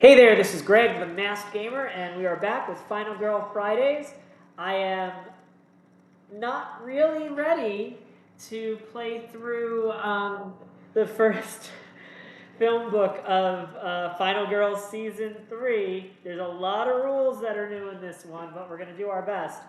Hey there, this is Greg, the Masked Gamer, and we are back with Final Girl Fridays. I am not really ready to play through the first film book of Final Girl Season 3. There's a lot of rules that are new in this one, but we're going to do our best.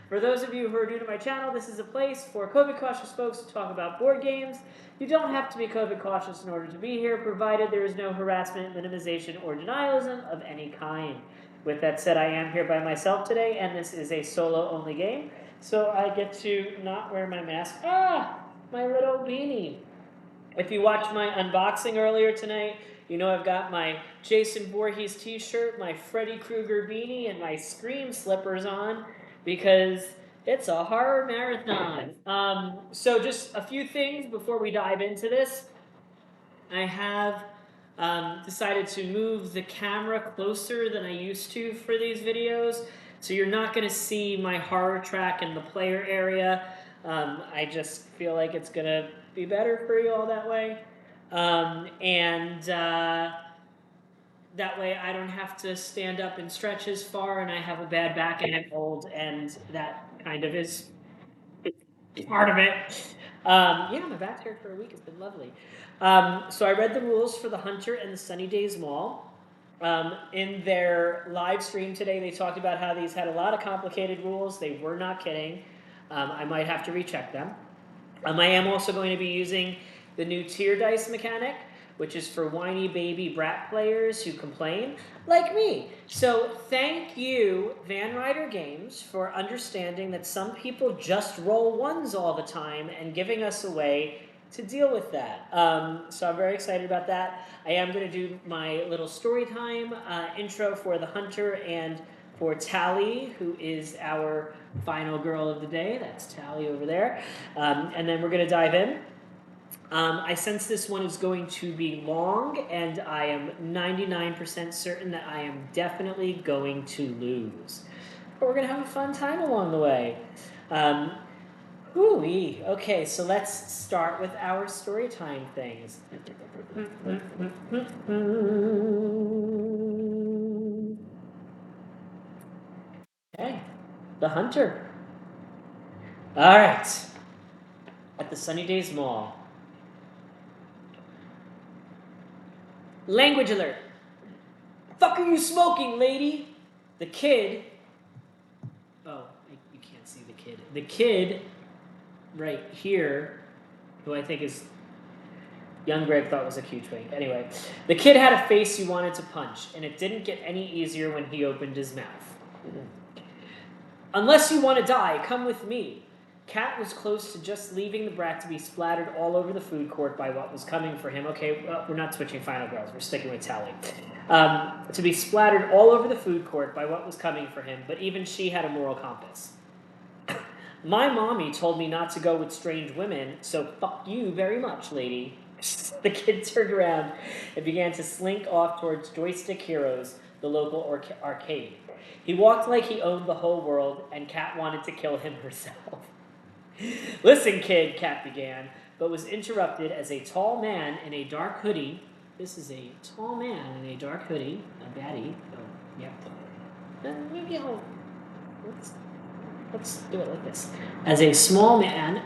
For those of you who are new to my channel, this is a place for COVID cautious folks to talk about board games. You don't have to be COVID cautious in order to be here, provided there is no harassment, minimization, or denialism of any kind. With that said, I am here by myself today, and this is a solo-only game, so I get to not wear my mask. Ah, my little beanie. If you watched my unboxing earlier tonight, you know I've got my Jason Voorhees t-shirt, my Freddy Krueger beanie, and my Scream slippers on because it's a horror marathon. So just a few things before we dive into this. I have decided to move the camera closer than I used to for these videos. So you're not going to see my horror track in the player area. I just feel like it's going to be better for you all that way. That way I don't have to stand up and stretch as far, and I have a bad back and I'm old, and that kind of is part of it. Yeah, my back's hurt for a week. It's been lovely. So I read the rules for the Hunter and the Sunny Days Mall. In their live stream today, they talked about how these had a lot of complicated rules. They were not kidding. I might have to recheck them. I am also going to be using the new tier dice mechanic, which is for whiny baby brat players who complain, like me. So thank you, Van Ryder Games, for understanding that some people just roll ones all the time and giving us a way to deal with that. So I'm very excited about that. I am going to do my little story time intro for the Hunter and for Tally, who is our final girl of the day. That's Tally over there. And then we're going to dive in. I sense this one is going to be long, and I am 99% certain that I am definitely going to lose. But we're going to have a fun time along the way. Hooey. Okay, so let's start with our story time things. Okay, the Hunter. All right, at the Sunny Days Mall. Language alert. Fuck are you smoking, lady? The kid. Oh, you can't see the kid. The kid right here, who I think is young Greg thought was a cute twink. Anyway, the kid had a face you wanted to punch, and it didn't get any easier when he opened his mouth. Unless you want to die, come with me. Cat was close to just leaving the brat to be splattered all over the food court by what was coming for him. Okay, well, we're not switching Final Girls. We're sticking with Tally. To be splattered all over the food court by what was coming for him, but even she had a moral compass. My mommy told me not to go with strange women, so fuck you very much, lady. The kid turned around and began to slink off towards Joystick Heroes, the local arcade. He walked like he owned the whole world, and Cat wanted to kill him herself. Listen, kid, Cat began, but was interrupted as a tall man in a dark hoodie. This is a tall man in a dark hoodie, a baddie. Oh, yeah. Maybe let's do it like this. As a small man,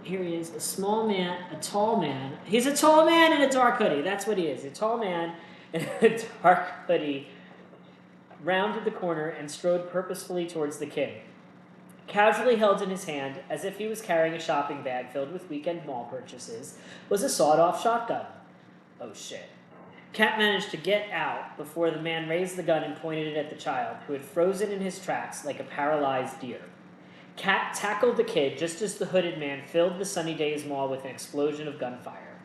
here he is, a small man, a tall man. He's a tall man in a dark hoodie. That's what he is, a tall man in a dark hoodie. Rounded the corner and strode purposefully towards the kid. Casually held in his hand, as if he was carrying a shopping bag filled with weekend mall purchases, was a sawed-off shotgun. Oh shit. Cat managed to get out before the man raised the gun and pointed it at the child, who had frozen in his tracks like a paralyzed deer. Cat tackled the kid just as the hooded man filled the Sunny Days Mall with an explosion of gunfire.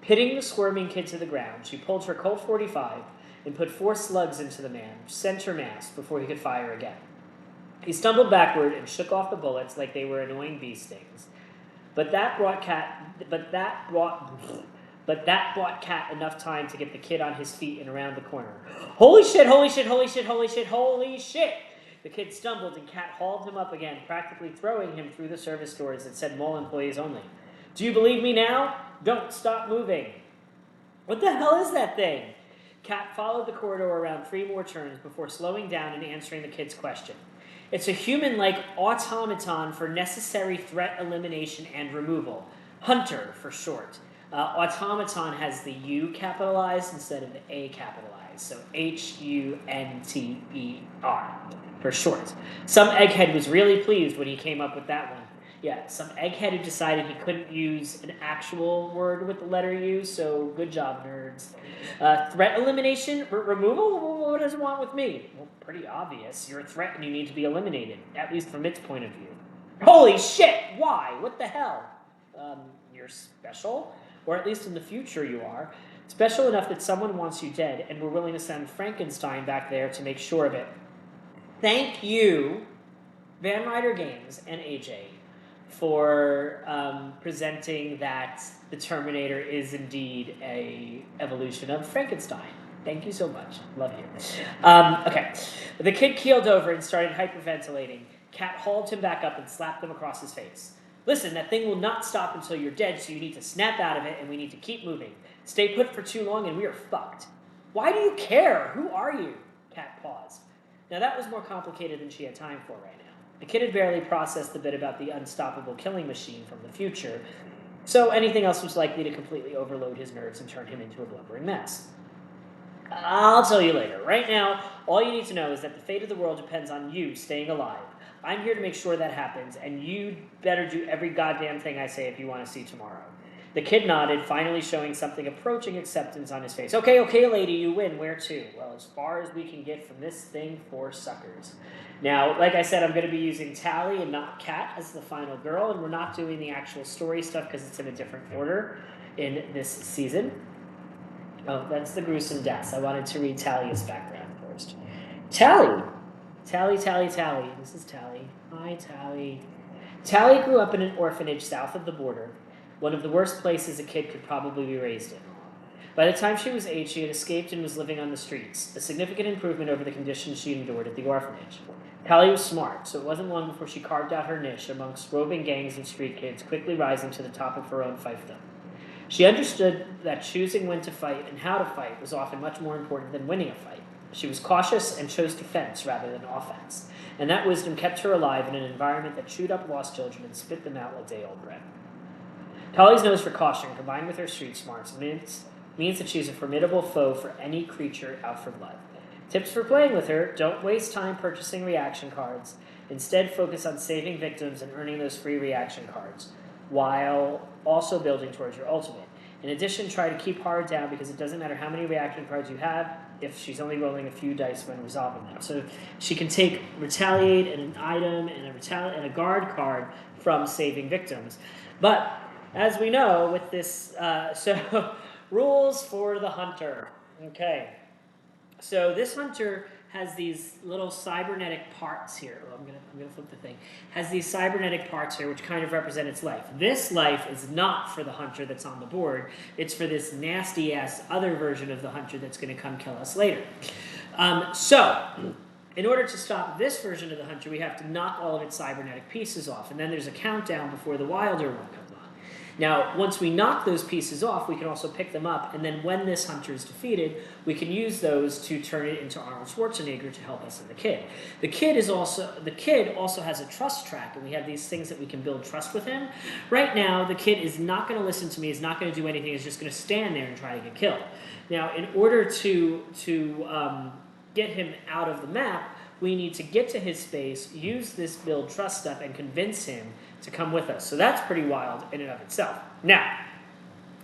Hitting the squirming kid to the ground, she pulled her Colt 45 and put 4 slugs into the man, center mass, before he could fire again. He stumbled backward and shook off the bullets like they were annoying bee stings. But that brought Cat enough time to get the kid on his feet and around the corner. Holy shit, holy shit, holy shit, holy shit, holy shit! The kid stumbled and Cat hauled him up again, practically throwing him through the service doors that said mall employees only. Do you believe me now? Don't stop moving. What the hell is that thing? Cat followed the corridor around 3 more turns before slowing down and answering the kid's question. It's a human-like automaton for necessary threat elimination and removal. Hunter, for short. Automaton has the U capitalized instead of the A capitalized, so Hunter, for short. Some egghead was really pleased when he came up with that one. Yeah, some egghead who decided he couldn't use an actual word with the letter U, so good job, nerds. Threat elimination? Removal? What does it want with me? Well, pretty obvious. You're a threat and you need to be eliminated, at least from its point of view. Holy shit! Why? What the hell? You're special? Or at least in the future you are. Special enough that someone wants you dead, and we're willing to send Frankenstein back there to make sure of it. Thank you, Van Ryder Games and AJ, for presenting that the Terminator is indeed a evolution of Frankenstein. Thank you so much. Love you. Okay. The kid keeled over and started hyperventilating. Cat hauled him back up and slapped him across his face. Listen, that thing will not stop until you're dead, so you need to snap out of it, and we need to keep moving. Stay put for too long, and we are fucked. Why do you care? Who are you? Cat paused. Now that was more complicated than she had time for right now. The kid had barely processed the bit about the unstoppable killing machine from the future, so anything else was likely to completely overload his nerves and turn him into a blubbering mess. I'll tell you later. Right now, all you need to know is that the fate of the world depends on you staying alive. I'm here to make sure that happens, and you'd better do every goddamn thing I say if you want to see tomorrow. The kid nodded, finally showing something approaching acceptance on his face. Okay, lady, you win. Where to? Well, as far as we can get from this thing for suckers. Now, like I said, I'm going to be using Tally and not Cat as the final girl, and we're not doing the actual story stuff because it's in a different order in this season. Oh, that's the gruesome deaths. I wanted to read Tally's background first. Tally. Tally. This is Tally. Hi, Tally. Tally grew up in an orphanage south of the border, one of the worst places a kid could probably be raised in. By the time she was 8, she had escaped and was living on the streets, a significant improvement over the conditions she endured at the orphanage. Tally was smart, so it wasn't long before she carved out her niche amongst roving gangs of street kids, quickly rising to the top of her own fiefdom. She understood that choosing when to fight and how to fight was often much more important than winning a fight. She was cautious and chose defense rather than offense, and that wisdom kept her alive in an environment that chewed up lost children and spit them out like day-old bread. Tally's nose for caution, combined with her street smarts, means that she's a formidable foe for any creature out for blood. Tips for playing with her: don't waste time purchasing reaction cards. Instead, focus on saving victims and earning those free reaction cards, while also building towards your ultimate. In addition, try to keep horror down because it doesn't matter how many reaction cards you have if she's only rolling a few dice when resolving them. So she can take retaliate and an item and a guard card from saving victims. But as we know with this, rules for the hunter. Okay, so this hunter has these little cybernetic parts here. Oh, I'm gonna flip the thing. Has these cybernetic parts here, which kind of represent its life. This life is not for the hunter that's on the board. It's for this nasty ass other version of the hunter that's going to come kill us later. So, in order to stop this version of the hunter, we have to knock all of its cybernetic pieces off, and then there's a countdown before the wilder one comes on. Now, once we knock those pieces off, we can also pick them up, and then when this hunter is defeated, we can use those to turn it into Arnold Schwarzenegger to help us and the kid. The kid also has a trust track, and we have these things that we can build trust with him. Right now, the kid is not going to listen to me, is not going to do anything, is just going to stand there and try to get killed. Now, in order to get him out of the map, we need to get to his space, use this build trust stuff, and convince him to come with us. So that's pretty wild in and of itself. Now,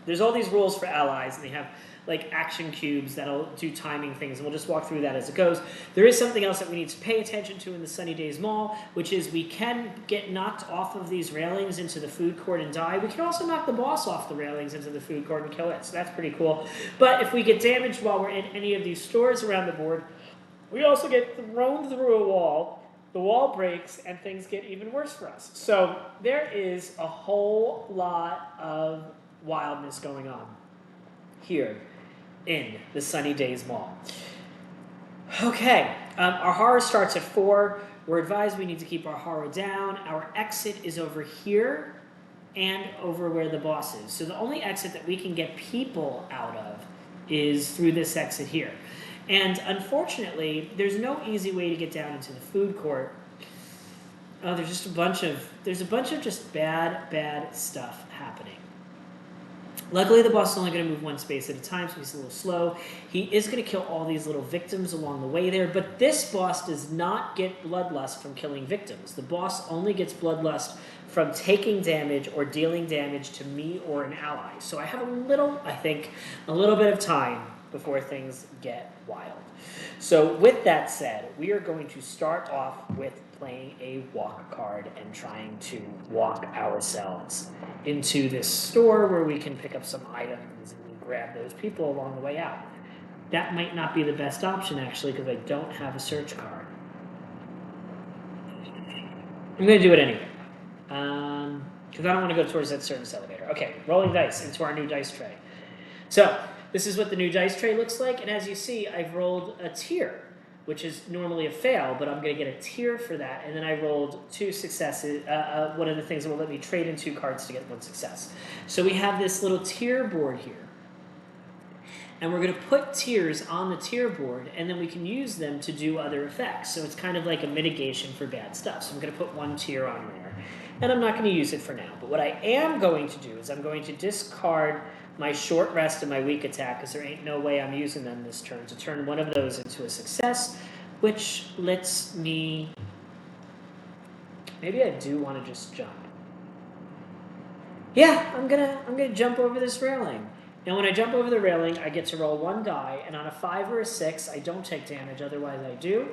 there's all these rules for allies, and they have like action cubes that'll do timing things, and we'll just walk through that as it goes. There is something else that we need to pay attention to in the Sunny Days Mall, which is we can get knocked off of these railings into the food court and die. We can also knock the boss off the railings into the food court and kill it, so that's pretty cool. But if we get damaged while we're in any of these stores around the board, we also get thrown through a wall. The wall breaks, and things get even worse for us. So there is a whole lot of wildness going on here in the Sunny Days Mall. Okay, our horror starts at 4. We're advised we need to keep our horror down. Our exit is over here and over where the boss is. So the only exit that we can get people out of is through this exit here. And unfortunately, there's no easy way to get down into the food court. Oh, there's a bunch of just bad stuff happening. Luckily, the boss is only going to move one space at a time, so he's a little slow. He is going to kill all these little victims along the way there, but this boss does not get bloodlust from killing victims. The boss only gets bloodlust from taking damage or dealing damage to me or an ally. So I have a little bit of time before things get wild. So with that said, we are going to start off with playing a walk card and trying to walk ourselves into this store where we can pick up some items and grab those people along the way out. That might not be the best option, actually, because I don't have a search card. I'm going to do it anyway, because I don't want to go towards that service elevator. Okay, rolling dice into our new dice tray. So this is what the new dice tray looks like, and as you see, I've rolled a tier, which is normally a fail, but I'm going to get a tier for that, and then I rolled 2 successes. One of the things that will let me trade in 2 cards to get 1 success. So we have this little tier board here, and we're going to put tiers on the tier board, and then we can use them to do other effects. So it's kind of like a mitigation for bad stuff. So I'm going to put 1 tier on there, and I'm not going to use it for now. But what I am going to do is I'm going to discard my short rest and my weak attack, because there ain't no way I'm using them this turn, to turn one of those into a success, which lets me... Maybe I do want to just jump. Yeah, I'm gonna jump over this railing. And when I jump over the railing, I get to roll 1 die, and on a 5 or a 6, I don't take damage, otherwise I do.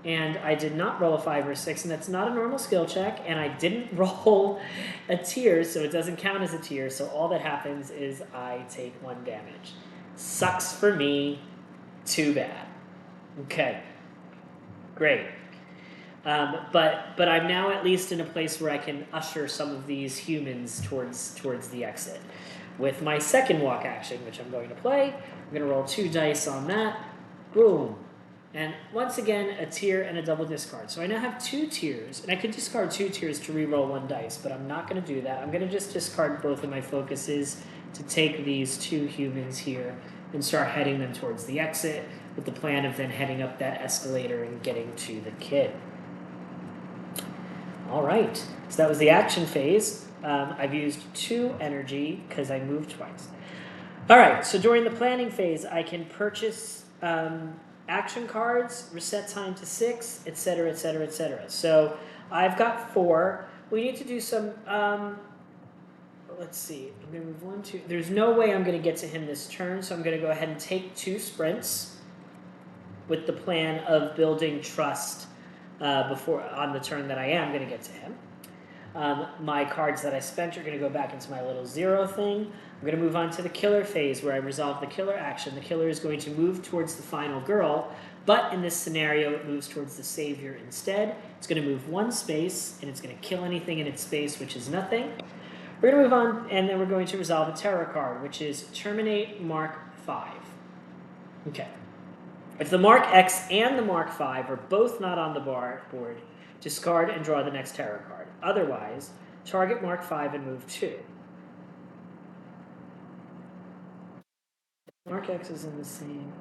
And I did not roll a 5 or a 6, and that's not a normal skill check, and I didn't roll a tier, so it doesn't count as a tier, so all that happens is I take 1 damage. Sucks for me, too bad. Okay, great. But I'm now at least in a place where I can usher some of these humans towards the exit. With my second walk action, which I'm going to play, I'm going to roll 2 dice on that. Boom. And once again, a tier and a double discard. So I now have 2 tiers, and I could discard 2 tiers to re-roll 1 dice, but I'm not going to do that. I'm going to just discard both of my focuses to take these 2 humans here and start heading them towards the exit, with the plan of then heading up that escalator and getting to the kid. All right, so that was the action phase. I've used 2 energy because I moved twice. All right, so during the planning phase, I can purchase action cards, reset time to 6, etc., etc., etc. So I've got 4. We need to do some, let's see, I'm going to move 1, 2. There's no way I'm going to get to him this turn, so I'm going to go ahead and take 2 sprints with the plan of building trust before on the turn that I am going to get to him. My cards that I spent are going to go back into my little 0 thing. I'm going to move on to the killer phase where I resolve the killer action. The killer is going to move towards the final girl, but in this scenario it moves towards the savior instead. It's going to move 1 space, and it's going to kill anything in its space, which is nothing. We're going to move on, and then we're going to resolve a terror card, which is Terminate Mark 5. Okay. If the Mark X and the Mark 5 are both not on the board, discard and draw the next terror card. Otherwise, target Mark 5 and move 2. Mark X is in the same.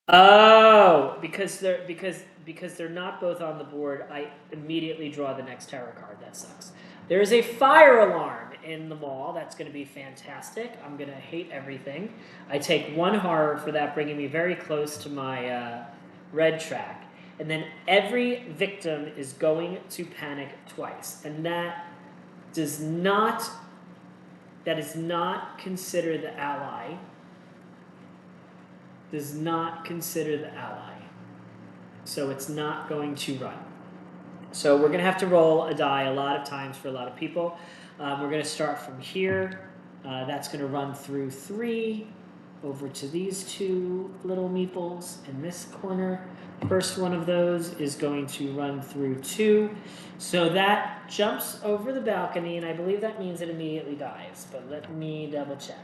Oh, because they're not both on the board, I immediately draw the next terror card. That sucks. There is a fire alarm in the mall. That's going to be fantastic. I'm going to hate everything. I take 1 horror for that, bringing me very close to my red track. And then every victim is going to panic twice. And that is not consider the ally. Does not consider the ally. So it's not going to run. So we're going to have to roll a die a lot of times for a lot of people. We're going to start from here. That's going to run through 3, over to these 2 little meeples in this corner. First one of those is going to run through 2. So that jumps over the balcony, and I believe that means it immediately dies. But let me double check.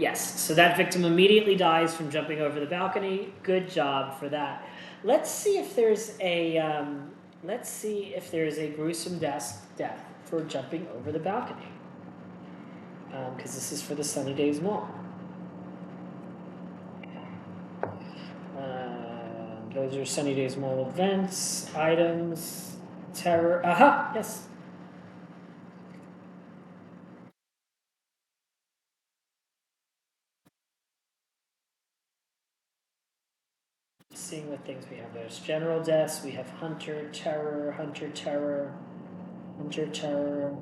Yes, so that victim immediately dies from jumping over the balcony. Good job for that. Let's see if there's a gruesome death for jumping over the balcony. Because this is for the Sunny Days Mall. Those are Sunny Days Mall events, items, terror. Aha! Yes. Seeing what things we have. There's general deaths. We have hunter, terror, hunter, terror, hunter, terror.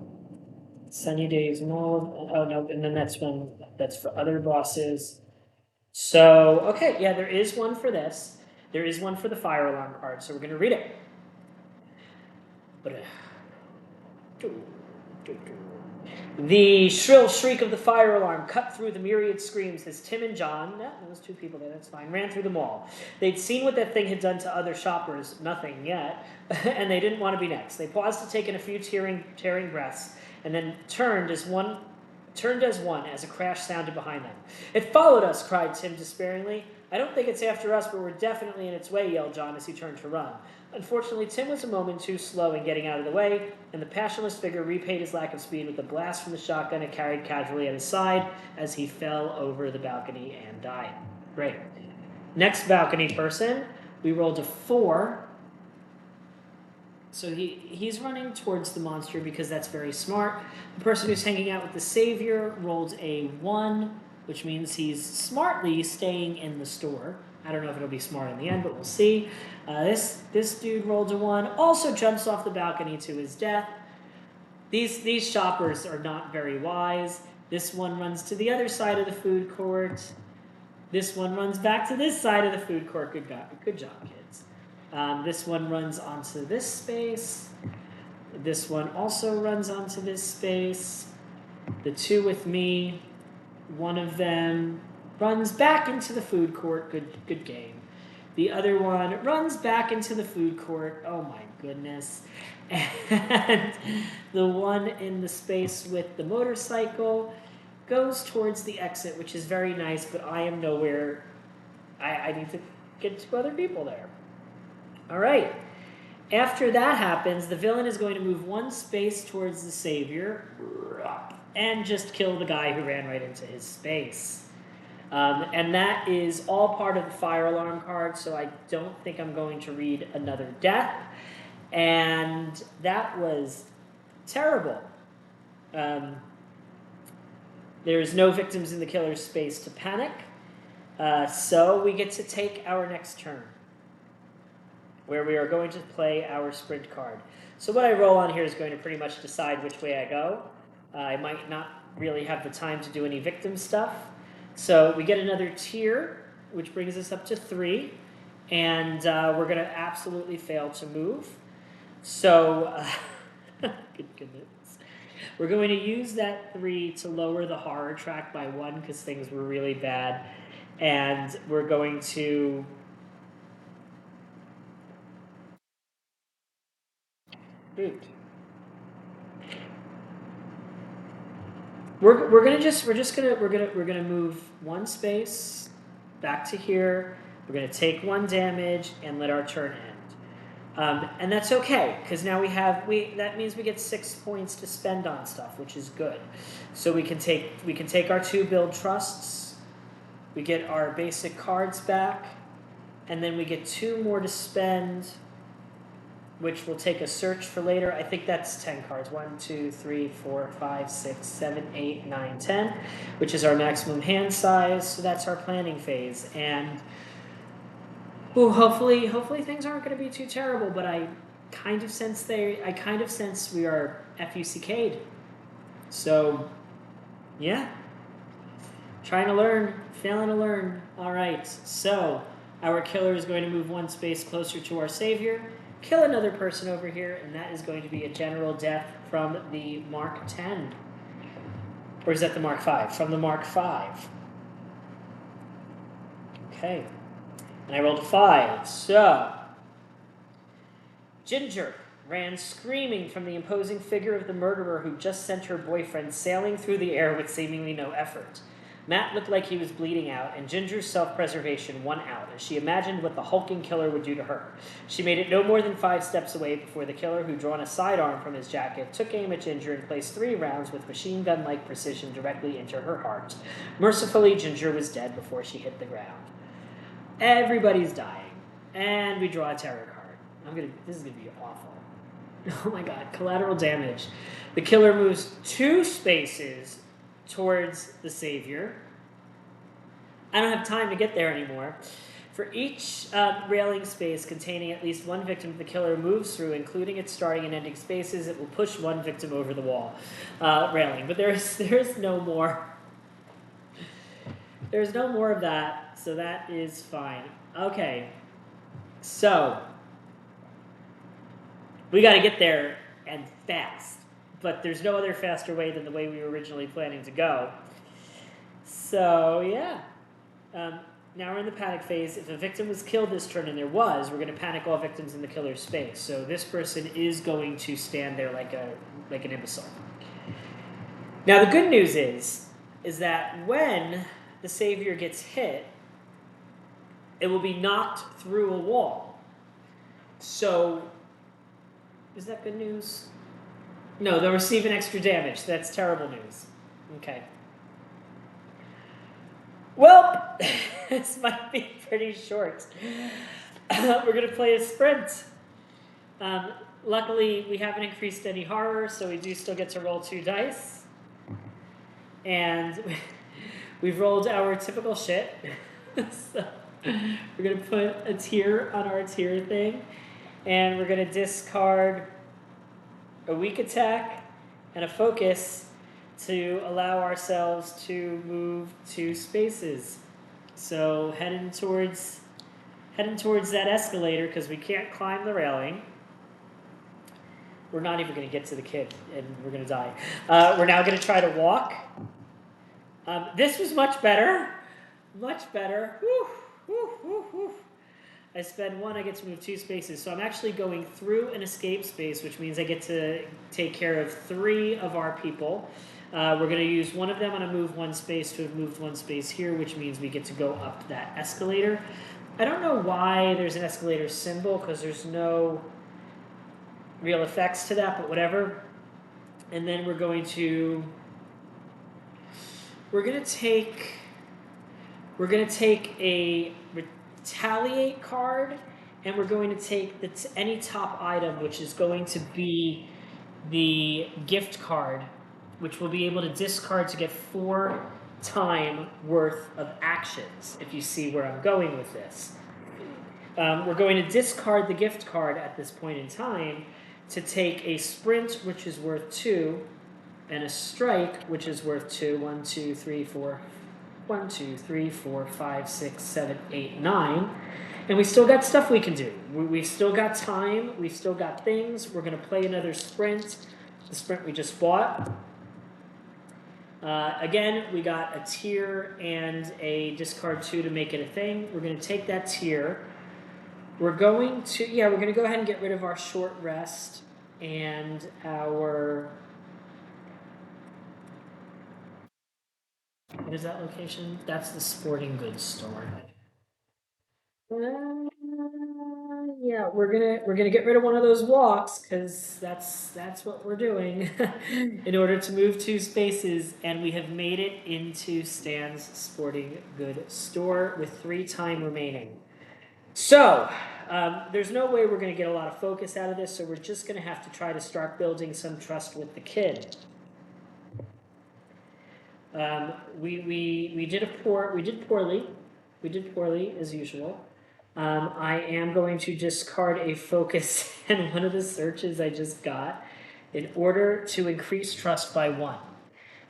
Sunny Days Mall. Oh no, and then that's for other bosses. So okay, yeah, there is one for this. There is one for the fire alarm card. So we're gonna read it. But. The shrill shriek of the fire alarm cut through the myriad screams as Tim and John, those two people there, that's fine, ran through the mall. They'd seen what that thing had done to other shoppers, nothing yet, and they didn't want to be next. They paused to take in a few tearing breaths, and then turned as one as a crash sounded behind them. "It followed us," cried Tim despairingly. "I don't think it's after us, but we're definitely in its way," yelled John as he turned to run. Unfortunately, Tim was a moment too slow in getting out of the way, and the passionless figure repaid his lack of speed with a blast from the shotgun it carried casually at his side as he fell over the balcony and died. Great. Next balcony person, we rolled a 4. So he's running towards the monster because that's very smart. The person who's hanging out with the savior rolled a 1, which means he's smartly staying in the store. I don't know if it'll be smart in the end, but we'll see. This dude rolled a 1, also jumps off the balcony to his death. These shoppers are not very wise. This one runs to the other side of the food court. This one runs back to this side of the food court. Good job, kids. This one runs onto this space. This one also runs onto this space. The two with me, one of them runs back into the food court. Good game. The other one runs back into the food court. Oh my goodness. And the one in the space with the motorcycle goes towards the exit, which is very nice, but I am nowhere. I need to get 2 other people there. All right. After that happens, the villain is going to move 1 space towards the savior and just kill the guy who ran right into his space. And that is all part of the fire alarm card, so I don't think I'm going to read another death. And that was terrible. There's no victims in the killer's space to panic. So we get to take our next turn, where we are going to play our sprint card. So what I roll on here is going to pretty much decide which way I go. I might not really have the time to do any victim stuff. So we get another tier, which brings us up to 3. And we're going to absolutely fail to move. So, good goodness. We're going to use that 3 to lower the horror track by 1 because things were really bad. And we're going to... Boot. We're gonna move 1 space back to here. We're gonna take 1 damage and let our turn end, and that's okay because now that means we get 6 points to spend on stuff, which is good. So we can take our 2 build trusts. We get our basic cards back, and then we get 2 more to spend, which will take a search for later. I think that's 10 cards. 1, 2, 3, 4, 5, 6, 7, 8, 9, 10, which is our maximum hand size. So that's our planning phase. And hopefully things aren't going to be too terrible, but I kind of sense we are FUCK'd. So, yeah. Trying to learn, failing to learn. All right, so our killer is going to move 1 space closer to our savior, kill another person over here, and that is going to be a general death from the Mark 10. Or is that the Mark 5? From the Mark 5. Okay. And I rolled a 5. So, Ginger ran screaming from the imposing figure of the murderer who just sent her boyfriend sailing through the air with seemingly no effort. Matt looked like he was bleeding out, and Ginger's self-preservation won out as she imagined what the hulking killer would do to her. She made it no more than 5 steps away before the killer, who'd drawn a sidearm from his jacket, took aim at Ginger and placed 3 rounds with machine gun-like precision directly into her heart. Mercifully, Ginger was dead before she hit the ground. Everybody's dying, and we draw a terror card. This is gonna be awful. Oh my god, collateral damage. The killer moves 2 spaces towards the savior. I don't have time to get there anymore. For each railing space containing at least 1 victim the killer moves through, including its starting and ending spaces, it will push 1 victim over the wall railing. But there's no more. There's no more of that, so that is fine. Okay, so we got to get there and fast. But there's no other faster way than the way we were originally planning to go. So, yeah. Now we're in the panic phase. If a victim was killed this turn, and there was, we're going to panic all victims in the killer's space. So this person is going to stand there like an imbecile. Now the good news is that when the savior gets hit, it will be knocked through a wall. So, is that good news? No, they'll receive an extra damage. That's terrible news. Okay. Well, this might be pretty short. We're going to play a sprint. Luckily, we haven't increased any horror, so we do still get to roll 2 dice. And we've rolled our typical shit. So we're going to put a tier on our tier thing. And we're going to discard a weak attack and a focus to allow ourselves to move 2 spaces. So heading towards that escalator because we can't climb the railing. We're not even going to get to the kid, and we're going to die. We're now going to try to walk. This was much better. Much better. Whew, whew, whew, whew. I spend 1, I get to move 2 spaces. So I'm actually going through an escape space, which means I get to take care of 3 of our people. We're going to use one of them on a move 1 space to have moved 1 space here, which means we get to go up that escalator. I don't know why there's an escalator symbol, because there's no real effects to that, but whatever. And then we're going to take a retaliate card, and we're going to take any top item, which is going to be the gift card, which we'll be able to discard to get 4 time worth of actions, if you see where I'm going with this. We're going to discard the gift card at this point in time to take a sprint, which is worth 2, and a strike, which is worth 2. 1, 2, 3, 4. 1, 2, 3, 4, 5, 6, 7, 8, 9. And we still got stuff we can do. We've still got time. We've still got things. We're going to play another sprint. The sprint we just bought. Again, we got a tier and a discard 2 to make it a thing. We're going to take that tier. We're going to go ahead and get rid of our short rest and our... What is that location? That's the sporting goods store. Yeah, we're gonna get rid of one of those walks because that's what we're doing in order to move 2 spaces, and we have made it into Stan's sporting goods store with 3 time remaining. So there's no way we're gonna get a lot of focus out of this, so we're just gonna have to try to start building some trust with the kid. We did poorly. We did poorly as usual. I am going to discard a focus in one of the searches I just got in order to increase trust by 1.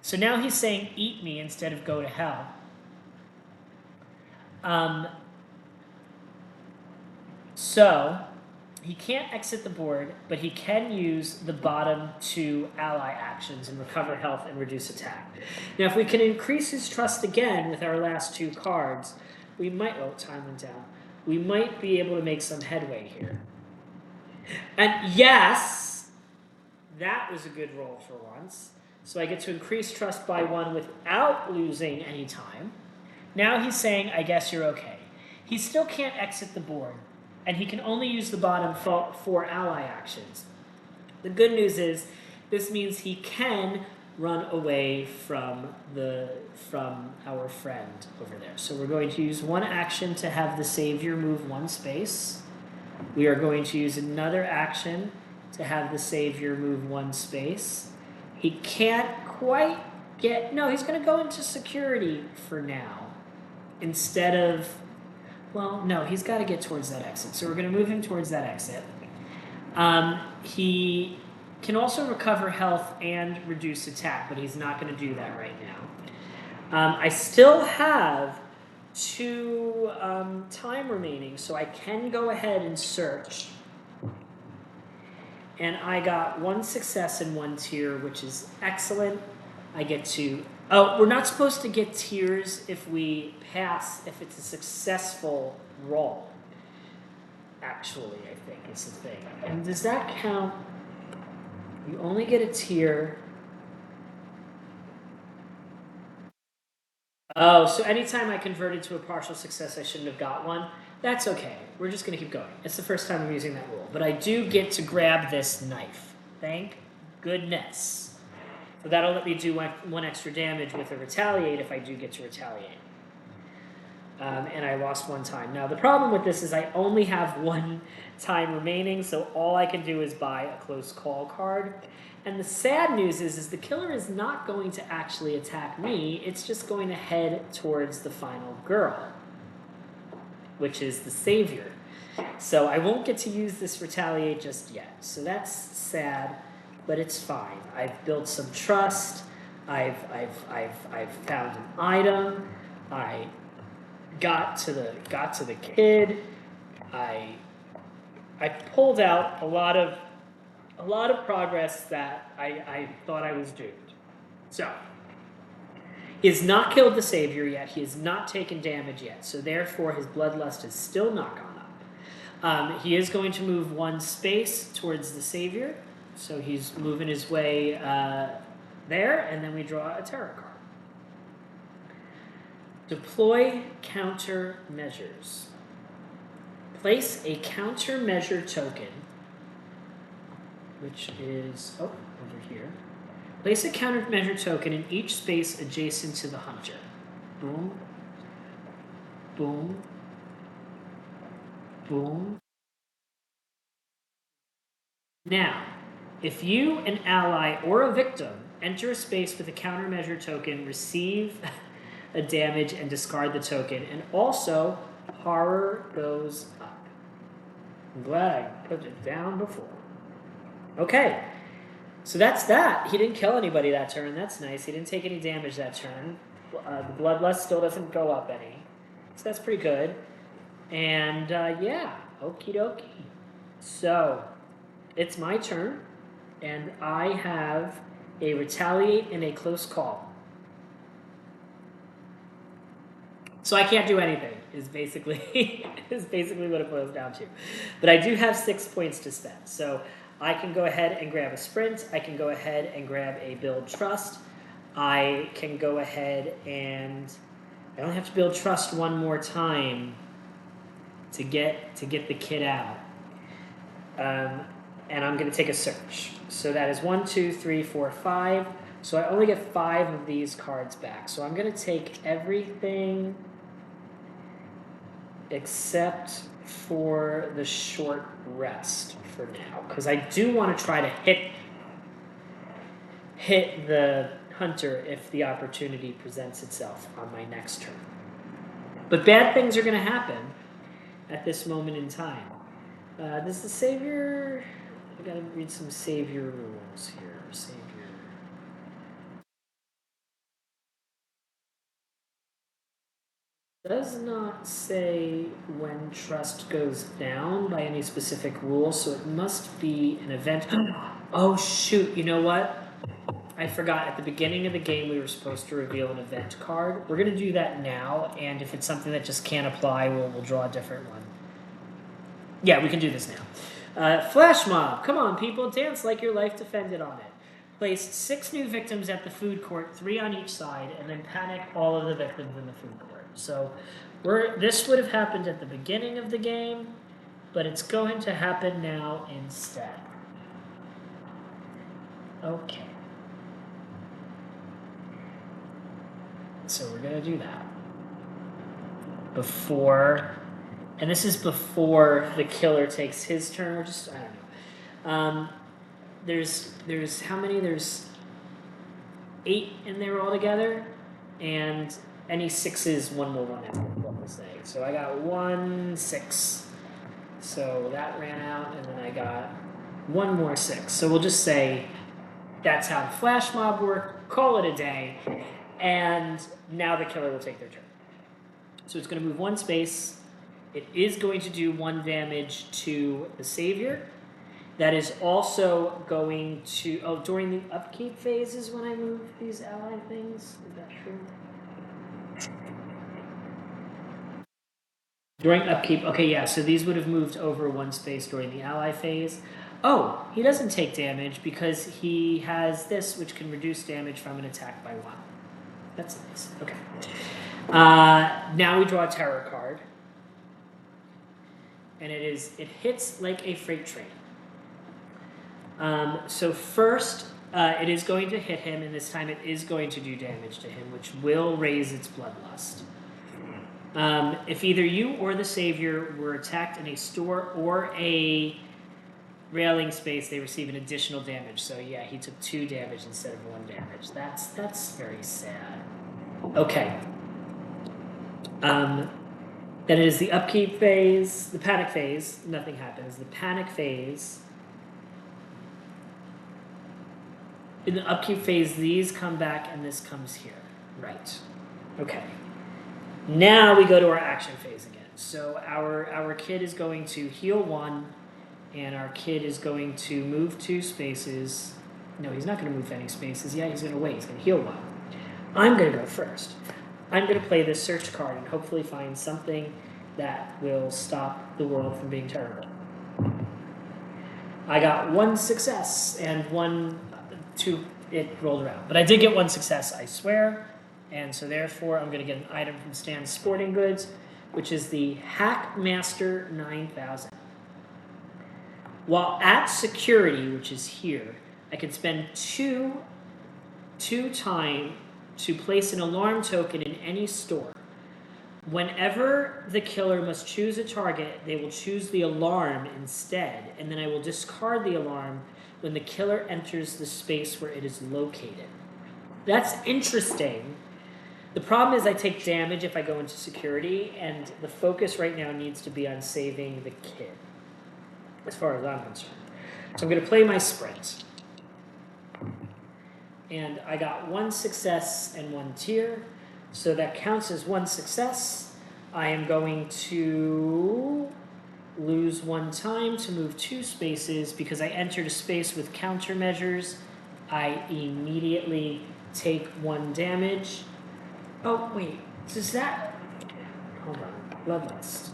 So now he's saying eat me instead of go to hell. So he can't exit the board, but he can use the bottom 2 ally actions and recover health and reduce attack. Now, if we can increase his trust again with our last 2 cards, we might... Oh, time went down. We might be able to make some headway here. And yes, that was a good roll for once. So I get to increase trust by 1 without losing any time. Now he's saying, I guess you're okay. He still can't exit the board, and he can only use the bottom 4 ally actions. The good news is this means he can run away from our friend over there. So we're going to use 1 action to have the savior move 1 space. We are going to use another action to have the savior move 1 space. He can't quite get... No, he's going to go into security for now. Instead of... Well, no, he's got to get towards that exit. So we're going to move him towards that exit. He can also recover health and reduce attack, but he's not going to do that right now. I still have 2 time remaining, so I can go ahead and search. And I got 1 success and 1 tier, which is excellent. I get to... Oh, we're not supposed to get tiers if we pass, if it's a successful roll. Actually, I think is the thing. And does that count? You only get a tier. Oh, so anytime I converted to a partial success, I shouldn't have got 1. That's okay. We're just going to keep going. It's the first time I'm using that rule. But I do get to grab this knife. Thank goodness. So that'll let me do 1 extra damage with a retaliate if I do get to retaliate. And I lost 1 time. Now, the problem with this is I only have 1 time remaining, so all I can do is buy a close call card. And the sad news is the killer is not going to actually attack me. It's just going to head towards the final girl, which is the savior. So I won't get to use this retaliate just yet. So that's sad, but it's fine. I've built some trust. I've found an item. I got to the kid. I pulled out a lot of progress that I thought I was doomed. So he has not killed the savior yet. He has not taken damage yet. So therefore, his bloodlust is still not gone up. He is going to move 1 space towards the savior. So he's moving his way there, and then we draw a terror card. Deploy countermeasures. Place a countermeasure token, which is over here. Place a countermeasure token in each space adjacent to the hunter. Boom. Boom. Boom. Now, if you, an ally, or a victim enter a space with a countermeasure token, receive a damage and discard the token, and also horror goes up. I'm glad I put it down before. Okay, so that's that. He didn't kill anybody that turn. That's nice. He didn't take any damage that turn. The bloodlust still doesn't go up any, so that's pretty good. And yeah, okie dokie. So it's my turn, and I have a retaliate and a close call. So I can't do anything, is basically what it boils down to. But I do have 6 points to spend. So I can go ahead and grab a sprint. I can go ahead and grab a build trust. I can go ahead and I only have to build trust 1 more time to get the kid out. And I'm going to take a search. So that is 1, 2, 3, 4, 5. So I only get 5 of these cards back. So I'm going to take everything except for the short rest for now, because I do want to try to hit the hunter if the opportunity presents itself on my next turn. But bad things are going to happen at this moment in time. Does the savior... I got to read some savior rules here. Savior. Does not say when trust goes down by any specific rule, so it must be an event. Oh shoot, you know what? I forgot, at the beginning of the game we were supposed to reveal an event card. We're going to do that now, and if it's something that just can't apply, we'll draw a different one. Yeah, we can do this now. Flash mob, come on people, dance like your life depended on it. Place 6 new victims at the food court, 3 on each side, and then panic all of the victims in the food court. So this would have happened at the beginning of the game, but it's going to happen now instead. Okay. So we're going to do that. Before, and this is before the killer takes his turn, or just, I don't know. There's how many? There's 8 in there altogether, and any 6s, one will run out, what we'll say. So I got 1 6. So that ran out, and then I got 1 more 6. So we'll just say that's how the flash mob work, call it a day, and now the killer will take their turn. So it's going to move 1 space. It is going to do 1 damage to the savior. That is also going to, during the upkeep phase is when I move these ally things. Is that true? During upkeep, okay, yeah, so these would have moved over 1 space during the ally phase. Oh, he doesn't take damage because he has this, which can reduce damage from an attack by 1. That's nice, okay. Now we draw a terror card. And it hits like a freight train. So first, it is going to hit him, and this time it is going to do damage to him, which will raise its bloodlust. If either you or the savior were attacked in a store or a railing space, they receive an additional damage. So yeah, he took 2 damage instead of 1 damage. That's very sad. Okay. Then it is the upkeep phase, the panic phase. Nothing happens. The panic phase. In the upkeep phase, these come back and this comes here. Right. Okay. Now we go to our action phase again. So our kid is going to heal 1, and our kid is going to move 2 spaces. No, he's not going to move any spaces. Yeah, he's going to wait. He's going to heal 1. I'm going to go first. I'm going to play this search card and hopefully find something that will stop the world from being terrible. I got 1 success and 2, it rolled around. But I did get 1 success, I swear. And so therefore, I'm going to get an item from Stan's Sporting Goods, which is the Hackmaster 9000. While at security, which is here, I can spend 2 time to place an alarm token in any store. Whenever the killer must choose a target, they will choose the alarm instead, and then I will discard the alarm when the killer enters the space where it is located. That's interesting. The problem is I take damage if I go into security, and the focus right now needs to be on saving the kid, as far as I'm concerned. So I'm going to play my sprint. And I got 1 success and 1 tier, so that counts as 1 success. I am going to lose 1 time to move 2 spaces because I entered a space with countermeasures. I immediately take 1 damage. Oh, wait, does that... Hold on, Bloodlust.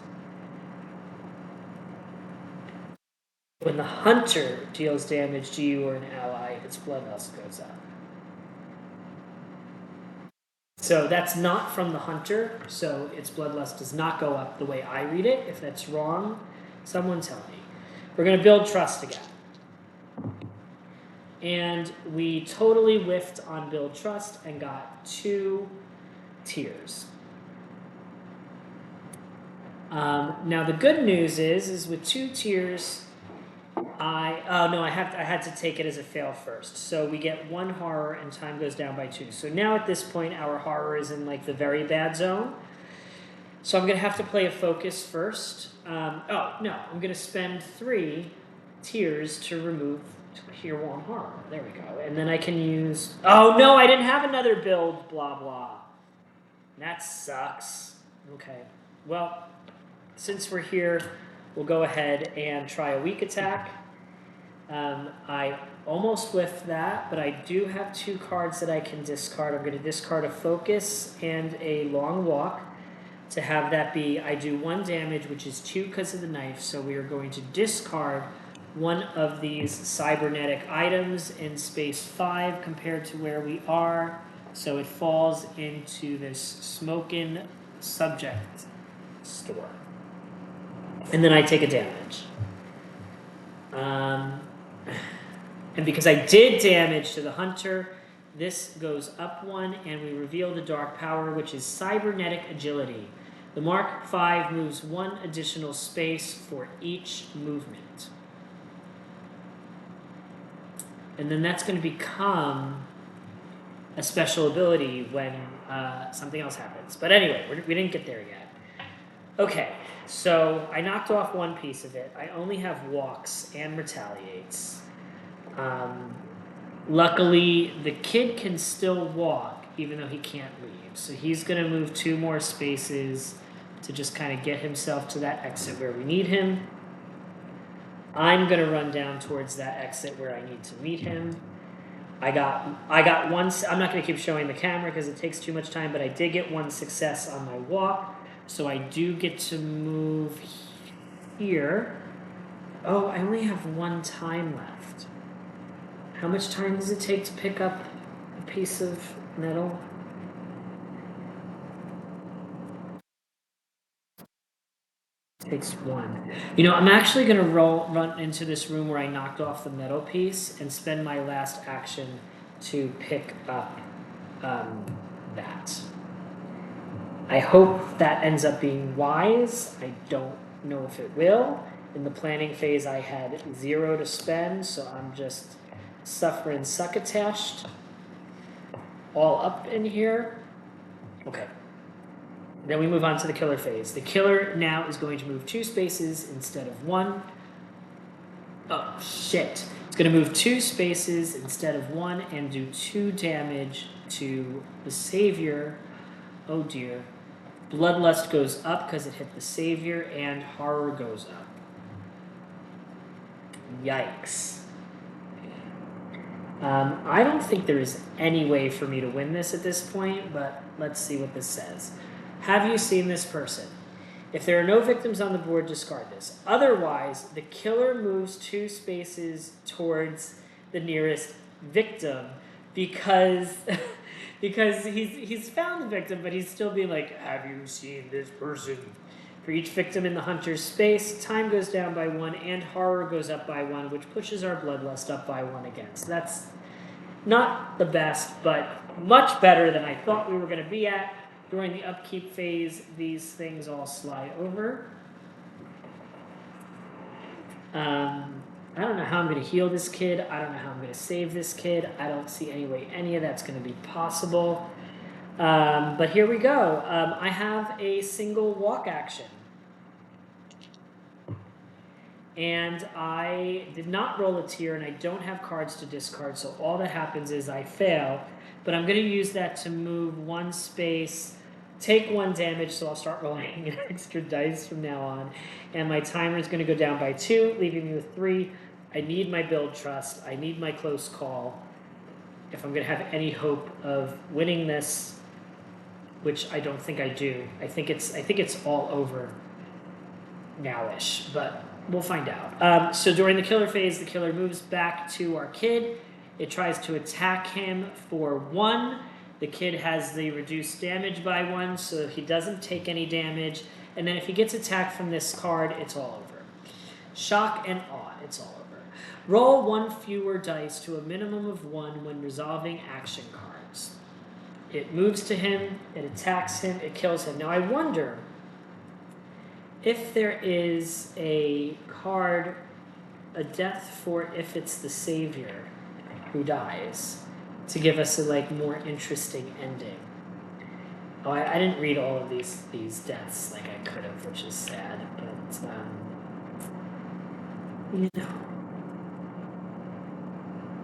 When the hunter deals damage to you or an ally, its Bloodlust goes up. So that's not from the hunter, so its bloodlust does not go up the way I read it. If that's wrong, someone tell me. We're going to build trust again. And we totally whiffed on build trust and got 2 tiers. Now the good news is with 2 tiers, I had to take it as a fail first. So we get 1 horror and time goes down by 2. So now at this point, our horror is in like the very bad zone. So I'm going to have to play a focus first. I'm going to spend 3 tiers to remove tier 1 horror. There we go. And then I can use... Oh no, I didn't have another build, blah, blah. That sucks. Okay. Well, since we're here, we'll go ahead and try a weak attack. I almost whiffed that, but I do have 2 cards that I can discard. I'm going to discard a focus and a long walk to have that be, I do 1 damage, which is 2 because of the knife, so we are going to discard one of these cybernetic items in space 5 compared to where we are. So it falls into this smoking subject store. And then I take a damage. And because I did damage to the hunter, this goes up 1, and we reveal the dark power, which is cybernetic agility. The Mark V moves 1 additional space for each movement. And then that's going to become a special ability when something else happens. But anyway, we didn't get there yet. Okay, so I knocked off 1 piece of it. I only have walks and retaliates. Luckily, the kid can still walk, even though he can't leave. So he's going to move 2 more spaces to just kind of get himself to that exit where we need him. I'm going to run down towards that exit where I need to meet him. I got 1, I'm not going to keep showing the camera because it takes too much time, but I did get 1 success on my walk. So I do get to move here. Oh, I only have 1 time left. How much time does it take to pick up a piece of metal? It takes 1. You know, I'm actually going to run into this room where I knocked off the metal piece and spend my last action to pick up that. I hope that ends up being wise. I don't know if it will. In the planning phase, I had 0 to spend, so I'm just suffering succotashed all up in here. Okay. Then we move on to the killer phase. The killer now is going to move 2 spaces instead of 1. Oh, shit. It's going to move 2 spaces instead of 1 and do 2 damage to the savior. Oh, dear. Bloodlust goes up because it hit the savior, and horror goes up. Yikes. I don't think there is any way for me to win this at this point, but let's see what this says. Have you seen this person? If there are no victims on the board, discard this. Otherwise, the killer moves 2 spaces towards the nearest victim because because he's found the victim, but he's still being like, have you seen this person? For each victim in the hunter's space, time goes down by 1 and horror goes up by 1, which pushes our bloodlust up by 1 again. So that's not the best, but much better than I thought we were going to be at. During the upkeep phase, these things all slide over. I don't know how I'm going to heal this kid. I don't know how I'm going to save this kid. I don't see any way any of that's going to be possible. But here we go. I have a single walk action. And I did not roll a tier, and I don't have cards to discard, so all that happens is I fail. But I'm going to use that to move 1 space, take 1 damage, so I'll start rolling an extra dice from now on. And my timer is going to go down by 2, leaving me with 3. I need my build trust. I need my close call. If I'm going to have any hope of winning this, which I don't think I do. I think it's all over now-ish, but we'll find out. So during the killer phase, the killer moves back to our kid. It tries to attack him for 1. The kid has the reduced damage by 1, so he doesn't take any damage. And then if he gets attacked from this card, it's all over. Shock and awe, it's all over. Roll 1 fewer dice to a minimum of 1 when resolving action cards. It moves to him, it attacks him, it kills him. Now I wonder if there is a card, a death for if it's the savior who dies, to give us a more interesting ending. Oh, I didn't read all of these deaths like I could have, which is sad, but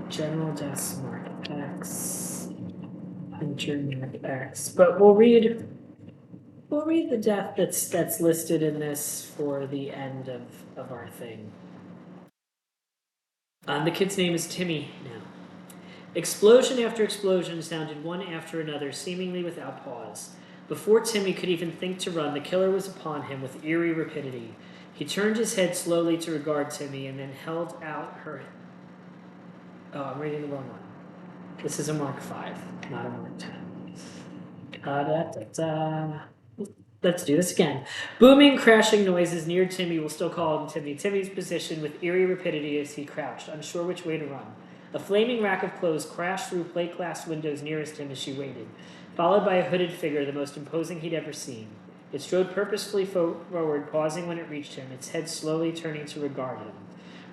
general deaths mark X, hunter mark X, but we'll read the death that's listed in this for the end of our thing. The kid's name is Timmy now. Explosion after explosion sounded one after another, seemingly without pause. Before Timmy could even think to run, the killer was upon him with eerie rapidity. He turned his head slowly to regard Timmy and then held out her. Oh, I'm reading the wrong one. This is a Mark 5, not a Mark 10. Let's do this again. Booming, crashing noises near Timmy will still call him Timmy. Timmy's position with eerie rapidity as he crouched, unsure which way to run. A flaming rack of clothes crashed through plate glass windows nearest him as she waited, followed by a hooded figure, the most imposing he'd ever seen. It strode purposefully forward, pausing when it reached him, its head slowly turning to regard him.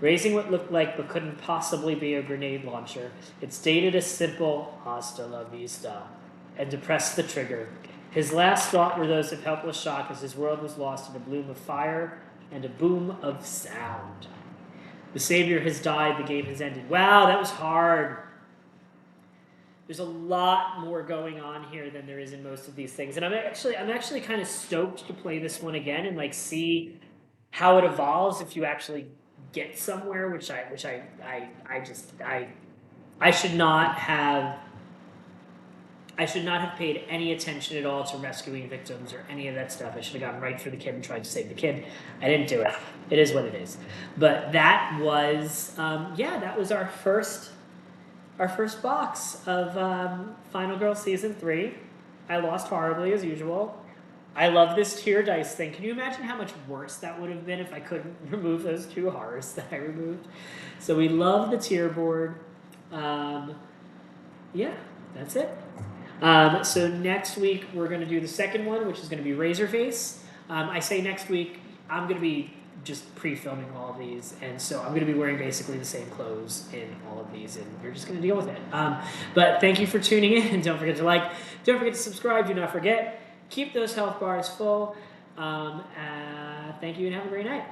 Raising what looked like but couldn't possibly be a grenade launcher, it stated a simple "Hasta la vista" and depressed the trigger. His last thought were those of helpless shock as his world was lost in a bloom of fire and a boom of sound. The Savior has died, the game has ended. Wow, that was hard. There's a lot more going on here than there is in most of these things. And I'm actually kind of stoked to play this one again and like see how it evolves if you actually get somewhere, which I should not have paid any attention at all to rescuing victims or any of that stuff. I should have gone right for the kid and tried to save the kid. I didn't do it. It is what it is. But that was, that was our first box of Final Girl Season 3. I lost horribly as usual. I love this tier dice thing. Can you imagine how much worse that would have been if I couldn't remove those 2 horrors that I removed? So we love the tier board. That's it. So next week we're going to do the second one, which is going to be Razorface. I say next week, I'm going to be just pre-filming all of these, and so I'm going to be wearing basically the same clothes in all of these, and we're just going to deal with it. But thank you for tuning in, and don't forget to like, don't forget to subscribe, do not forget, keep those health bars full. Thank you and have a great night.